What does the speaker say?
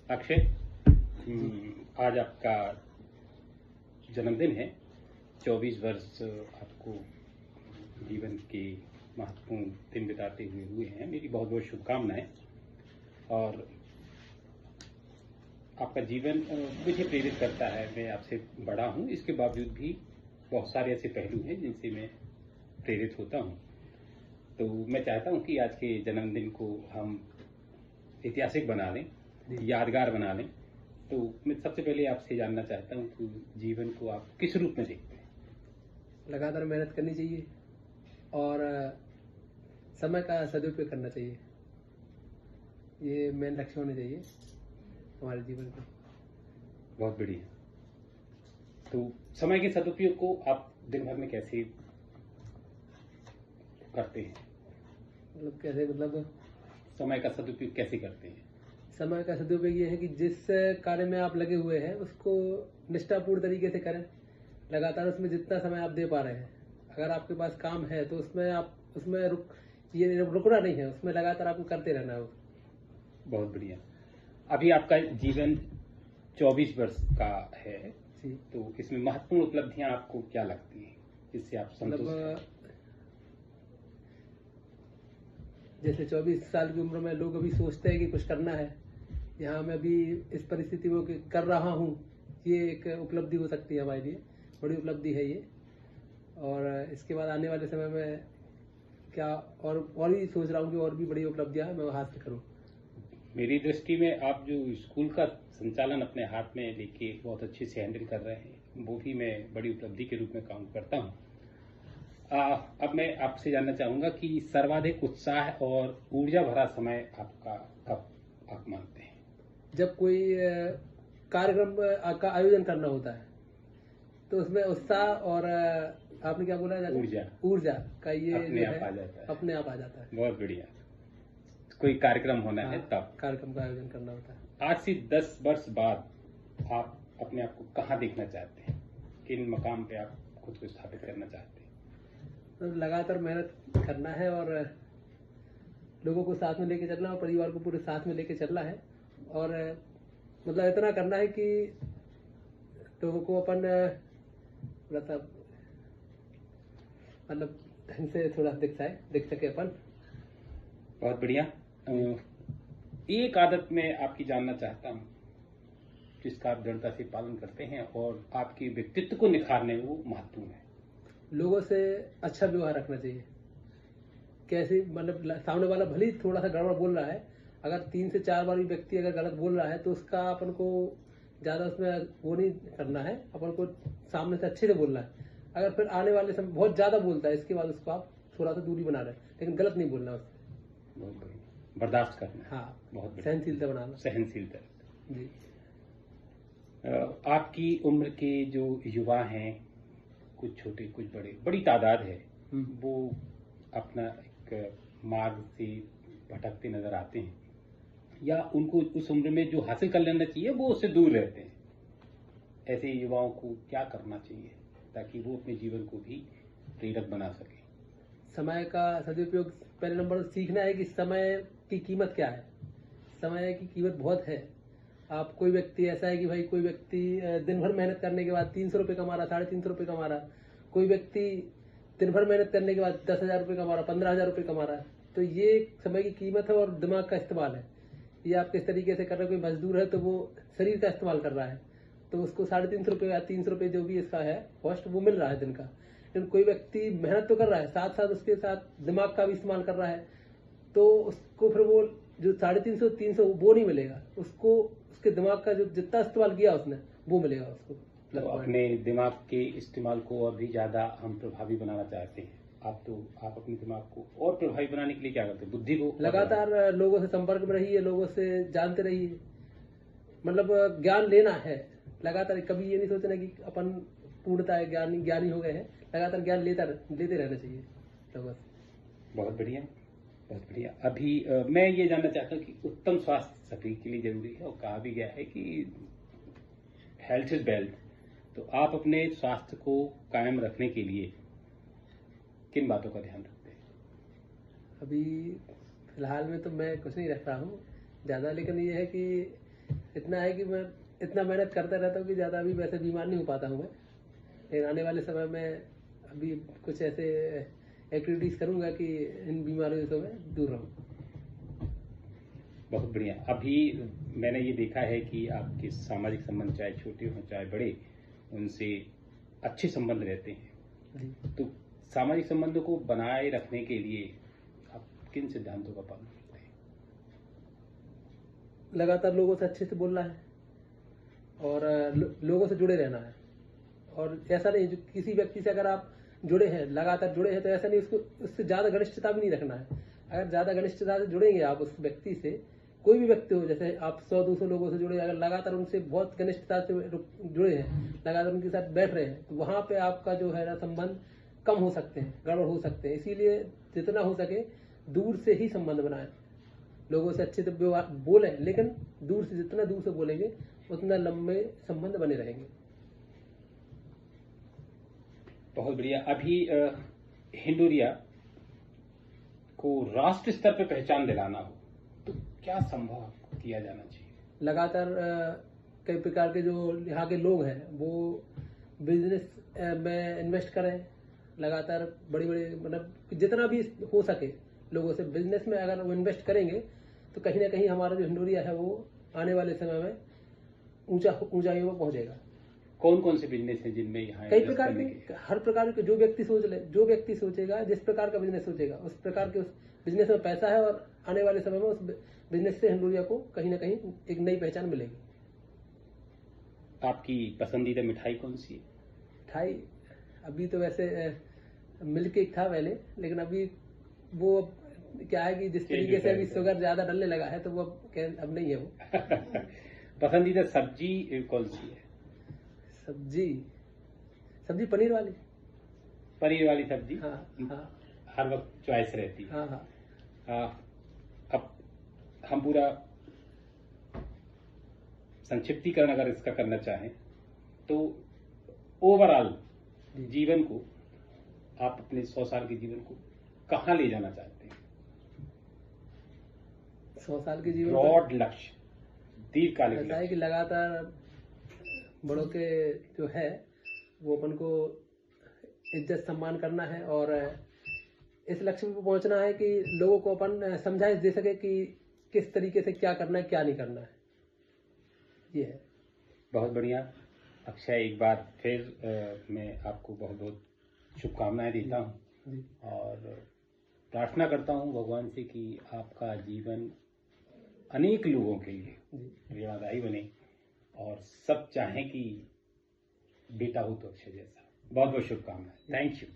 अक्षय, आज आपका जन्मदिन है। 24 वर्ष आपको जीवन के महत्वपूर्ण दिन बिताते हुए हैं। मेरी बहुत बहुत शुभकामनाएं। और आपका जीवन मुझे प्रेरित करता है। मैं आपसे बड़ा हूं, इसके बावजूद भी बहुत सारे ऐसे पहलू हैं जिनसे मैं प्रेरित होता हूं। तो मैं चाहता हूं कि आज के जन्मदिन को हम ऐतिहासिक बना लें, यादगार बना लें। तो मैं सबसे पहले आपसे जानना चाहता हूं कि जीवन को आप किस रूप में देखते हैं? लगातार मेहनत करनी चाहिए और समय का सदुपयोग करना चाहिए। ये मेन लक्ष्य होने चाहिए हमारे जीवन का। बहुत बढ़िया। तो समय के सदुपयोग को आप दिन भर में कैसे करते हैं? मतलब कैसे? मतलब समय का सदुपयोग कैसे करते हैं? समय का सदुपयोग ये है कि जिस कार्य में आप लगे हुए हैं उसको निष्ठापूर्ण तरीके से करें। लगातार उसमें जितना समय आप दे पा रहे हैं, अगर आपके पास काम है तो उसमें रुकना नहीं है, उसमें लगातार आपको करते रहना है। बहुत बढ़िया। अभी आपका जीवन 24 वर्ष का है, तो इसमें महत्वपूर्ण उपलब्धियां आपको क्या लगती हैं जिससे आप संतुष्ट हैं? जैसे 24 साल की उम्र में लोग अभी सोचते हैं कि कुछ करना है, यहाँ मैं अभी इस परिस्थिति को कर रहा हूँ, ये एक उपलब्धि हो सकती है हमारे लिए। बड़ी उपलब्धि है ये। और इसके बाद आने वाले समय में क्या और भी सोच रहा हूँ कि और भी बड़ी उपलब्धियां मैं हासिल करूँ। मेरी दृष्टि में आप जो स्कूल का संचालन अपने हाथ में लेके बहुत अच्छे से हैंडल कर रहे हैं, वो भी मैं बड़ी उपलब्धि के रूप में काउंट करता हूँ। अब मैं आपसे जानना चाहूंगा कि सर्वाधिक उत्साह और ऊर्जा भरा समय आपका कब आप मानते हैं? जब कोई कार्यक्रम का आयोजन करना होता है तो उसमें उत्साह और आपने क्या बोला? ऊर्जा का ये अपने आप आ जाता है। अपने आप आ जाता है। बहुत बढ़िया। कोई कार्यक्रम होना है तब कार्यक्रम का आयोजन करना होता है। आज से 10 वर्ष बाद आप अपने आप को कहाँ देखना चाहते हैं? किन मकाम पे आप खुद को स्थापित करना चाहते हैं? तो लगातार मेहनत करना है और लोगों को साथ में लेके चलना और परिवार को पूरे साथ में लेके चलना है। और मतलब इतना करना है कि लोगों को अपन मतलब ढंग से थोड़ा दिख सके अपन। बहुत बढ़िया। एक आदत में आपकी जानना चाहता हूँ जिसका आप दृढ़ता से पालन करते हैं और आपके व्यक्तित्व को निखारने में वो महत्वपूर्ण है। लोगों से अच्छा व्यवहार रखना चाहिए। कैसे? मतलब सामने वाला भले ही थोड़ा सा गड़बड़ बोल रहा है, अगर 3 से 4 बार भी व्यक्ति अगर गलत बोल रहा है तो उसका अपन को ज्यादा उसमें वो नहीं करना है, अपन को सामने से अच्छे से बोलना है। अगर फिर आने वाले समय बहुत ज्यादा बोलता है, इसके बाद उसको आप थोड़ा सा दूरी बना रहे हैं, लेकिन गलत नहीं बोलना उससे। बहुत बढ़िया। बर्दाश्त करना। हाँ, बहुत सहनशीलता बनाना। सहनशीलता जी। आपकी उम्र के जो युवा हैं, कुछ छोटे कुछ बड़े, बड़ी तादाद है, वो अपना एक मार्ग से भटकते नजर आते हैं या उनको उस उम्र में जो हासिल कर लेना चाहिए वो उससे दूर रहते हैं। ऐसे युवाओं को क्या करना चाहिए ताकि वो अपने जीवन को भी प्रेरक बना सके? समय का सदुपयोग पहले नंबर सीखना है कि समय की कीमत क्या है। समय की कीमत बहुत है। आप कोई व्यक्ति ऐसा है कि भाई कोई व्यक्ति दिन भर मेहनत करने के बाद 300 रुपये कमा रहा, 350 रुपये कमा रहा। कोई व्यक्ति दिन भर मेहनत करने के बाद 10,000 रुपये कमा रहा, 15,000 रुपये कमा रहा है। तो ये समय की कीमत है और दिमाग का इस्तेमाल है। ये आप किस तरीके से कर रहे हैं? कोई मजदूर है तो वो शरीर का इस्तेमाल कर रहा है, तो उसको 350 रुपये या 300 रुपये जो भी इसका है कॉस्ट वो मिल रहा है दिन का। लेकिन कोई व्यक्ति मेहनत तो कर रहा है, साथ साथ उसके साथ दिमाग का भी इस्तेमाल कर रहा है, तो उसको फिर वो जो 350 300 वो नहीं मिलेगा उसको। उसके दिमाग का जो जितना इस्तेमाल किया उसने वो मिलेगा उसको। तो अपने दिमाग के इस्तेमाल को और भी ज्यादा हम प्रभावी बनाना चाहते हैं। आप अपने दिमाग को और प्रभावी बनाने के लिए क्या करते हैं? बुद्धि को लगातार लोगों से संपर्क में रहिए, लोगों से जानते रहिए, मतलब ज्ञान लेना है लगातार। कभी ये नहीं सोचना कि अपन पूर्णतः ज्ञानी हो गए हैं। लगातार ज्ञान लेते रहना चाहिए लोगों से। बहुत बढ़िया, बहुत बढ़िया। अभी मैं ये जानना चाहता हूँ कि उत्तम स्वास्थ्य सभी के लिए जरूरी है और कहा भी गया है कि हेल्थ इज वेल्थ। तो आप अपने स्वास्थ्य को कायम रखने के लिए किन बातों का ध्यान रखते हैं? अभी फिलहाल में तो मैं कुछ नहीं रख रहा हूँ ज्यादा, लेकिन ये है कि इतना है कि मैं इतना मेहनत करता रहता हूँ कि ज़्यादा अभी वैसे बीमार नहीं हो पाता हूँ मैं, लेकिन आने वाले समय में अभी कुछ ऐसे एक्टिविटीज़ करूँगा कि इन बीमारियों से मैं दूर रहूँ। बहुत बढ़िया। अभी मैंने ये देखा है कि आपके सामाजिक संबंध चाहे छोटे हों चाहे बड़े, उनसे अच्छे संबंध रहते हैं। जी। तो सामाजिक संबंधों को बनाए रखने के लिए आप किन सिद्धांतों का पालन करते हैं? लगातार लोगों से अच्छे से बोलना है और लोगों से जुड़े रहना है। और ऐसा नहीं जो किसी व्यक्ति से अगर आप जुड़े हैं, लगातार जुड़े हैं, तो ऐसा नहीं उसको उससे ज़्यादा घनिष्ठता भी नहीं रखना है। अगर ज़्यादा घनिष्ठता से जुड़ेंगे आप उस व्यक्ति से, कोई भी व्यक्ति हो, जैसे आप 100-200 लोगों से जुड़े, अगर लगातार उनसे बहुत घनिष्ठता से जुड़े हैं, लगातार उनके साथ बैठ रहे हैं, तो वहाँ पे आपका जो है ना संबंध कम हो सकते हैं, गड़बड़ हो सकते हैं। इसीलिए जितना हो सके दूर से ही संबंध बनाएं, लोगों से अच्छे से बोलें, लेकिन दूर से, जितना दूर से बोलेंगे उतना लंबे संबंध बने रहेंगे। बहुत बढ़िया। अभी हिंडोरिया को राष्ट्र स्तर पर पहचान दिलाना हो तो क्या संभव किया जाना चाहिए? लगातार कई प्रकार के जो यहाँ के लोग हैं वो बिजनेस में इन्वेस्ट करें, लगातार बड़ी बड़ी, मतलब जितना भी हो सके लोगों से बिजनेस में अगर वो इन्वेस्ट करेंगे तो कहीं ना कहीं हमारा जो हिंडोरिया है वो आने वाले समय में ऊंचाइयों पर पहुंचेगा। कौन कौन से बिजनेस हैं जिनमें यहाँ कई प्रकार के, हर प्रकार के, जो व्यक्ति सोच ले, जो व्यक्ति सोचेगा, जिस प्रकार का बिजनेस सोचेगा उस प्रकार के उस बिजनेस में पैसा है, और आने वाले समय में उस बिजनेस से हिंडोरिया को कहीं ना कहीं एक नई पहचान मिलेगी। आपकी पसंदीदा मिठाई कौन सी है? मिठाई अभी तो वैसे मिल्क केक था पहले, लेकिन अभी वो क्या है कि जिस तरीके से अभी शुगर ज्यादा डलने लगा है तो वो अब नहीं है वो। पसंदीदा सब्जी कौन सी है? सब्जी पनीर वाली। पनीर वाली सब्जी? हाँ हाँ, हर वक्त चॉइस रहती है। हाँ हाँ। अब हम पूरा संक्षिप्तीकरण अगर इसका करना चाहें तो ओवरऑल जीवन को, आप अपने 100 साल के जीवन को कहाँ ले जाना चाहते हैं? 100 साल के जीवन ब्रॉड लक्ष्य, दीर्घकालिक ऐसा है लक्ष्य। कि लगातार बड़ों के जो है वो अपन को इज्जत सम्मान करना है, और इस लक्ष्य पर पहुंचना है कि लोगों को अपन समझाइश दे सके कि किस तरीके से क्या करना है, क्या नहीं करना है। ये है। बहुत बढ़िया। अक्षय, एक बार फिर मैं आपको बहुत बहुत शुभकामनाएं देता हूँ और प्रार्थना करता हूँ भगवान से कि आपका जीवन अनेक लोगों के लिए प्रेरणादायी बने और सब चाहें कि बेटा हो तो अक्षय जैसा। बहुत बहुत शुभकामनाएं। Thank you.